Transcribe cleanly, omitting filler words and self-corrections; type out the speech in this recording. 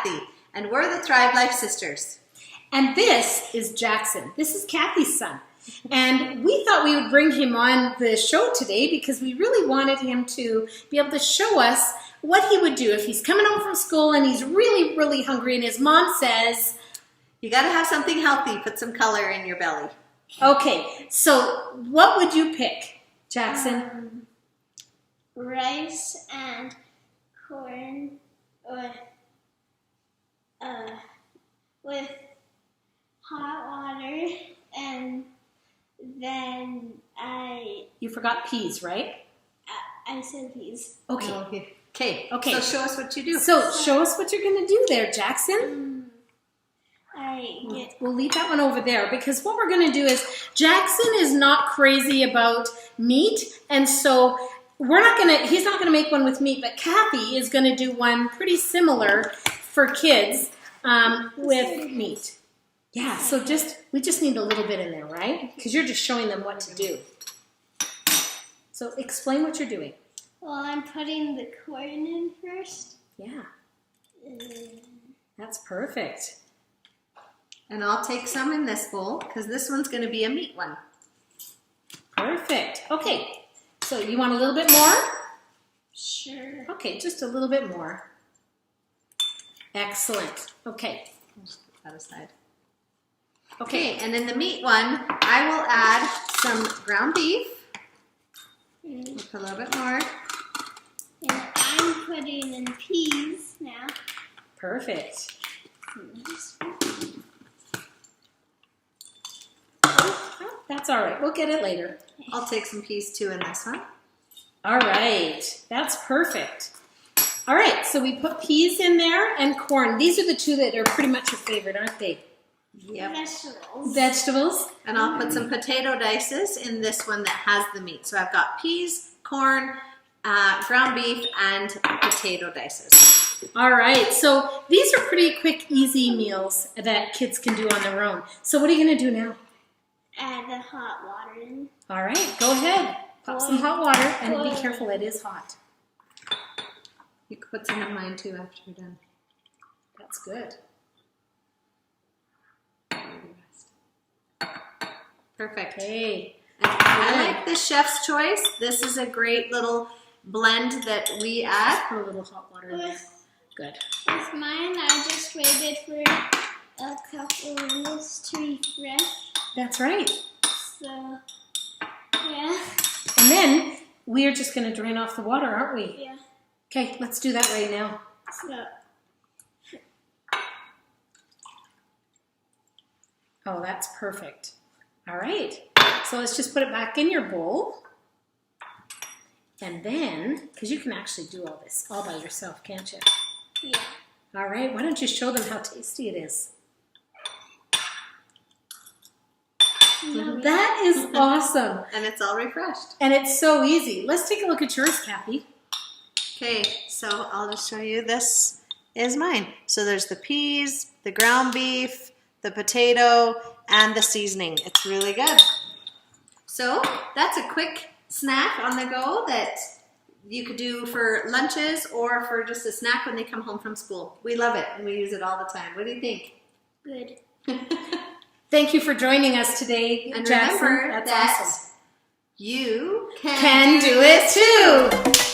Kathy, and we're the Thrive Life Sisters. And this is Jackson. This is Kathy's son. And we thought we would bring him on the show today because we really wanted him to be able to show us what he would do if he's coming home from school and he's really, really hungry and his mom says, you got to have something healthy. Put some color in your belly. Okay, so what would you pick, Jackson? Rice and corn with hot water, and then You forgot peas, right? I said peas. Okay. Okay. Okay. So show us what you do. So show us what you're going to do there, Jackson. We'll leave that one over there because what we're going to do is Jackson is not crazy about meat, and so he's not going to make one with meat, but Kathy is going to do one pretty similar for kids with meat. Yeah, so we just need a little bit in there, right? Because you're just showing them what to do. So explain what you're doing. Well, I'm putting the corn in first. Yeah. That's perfect. And I'll take some in this bowl because this one's going to be a meat one. Perfect. Okay. So you want a little bit more? Sure. Okay, just a little bit more. Excellent. Okay. Just put that aside. Okay. And in the meat one, I will add some ground beef. Put a little bit more. And I'm putting in peas now. Perfect. That's all right. We'll get it later. I'll take some peas too in this one. All right. That's perfect. All right. So we put peas in there and corn. These are the two that are pretty much your favorite, aren't they? Yep. Vegetables. Vegetables. And I'll put some potato dices in this one that has the meat. So I've got peas, corn, ground beef, and potato dices. All right. So these are pretty quick, easy meals that kids can do on their own. So what are you going to do now? Add the hot water in. All right. Go ahead. Pop some hot water and be careful. It is hot. You can put some in mine too after you're done. That's good. Perfect. Okay. I like the chef's choice. This is a great little blend that we add. Put a little hot water in there. Good. With mine, I just waited for a couple minutes to refresh. That's right. So, yeah. And then we are just going to drain off the water, aren't we? Yeah. Okay, let's do that right now. So, Oh, that's perfect. All right. So let's just put it back in your bowl. And then, because you can actually do all this all by yourself, can't you? yeah. All right. Why don't you show them how tasty it is? That is awesome. And it's all refreshed. And it's so easy. Let's take a look at yours, Kathy. Okay, so I'll just show you. This is mine. So there's the peas, the ground beef, the potato, and the seasoning. It's really good. So that's a quick snack on the go that you could do for lunches or for just a snack when they come home from school. We love it and we use it all the time. What do you think? Good. Thank you for joining us today, And Jackson. remember That's that awesome. you Can do it too.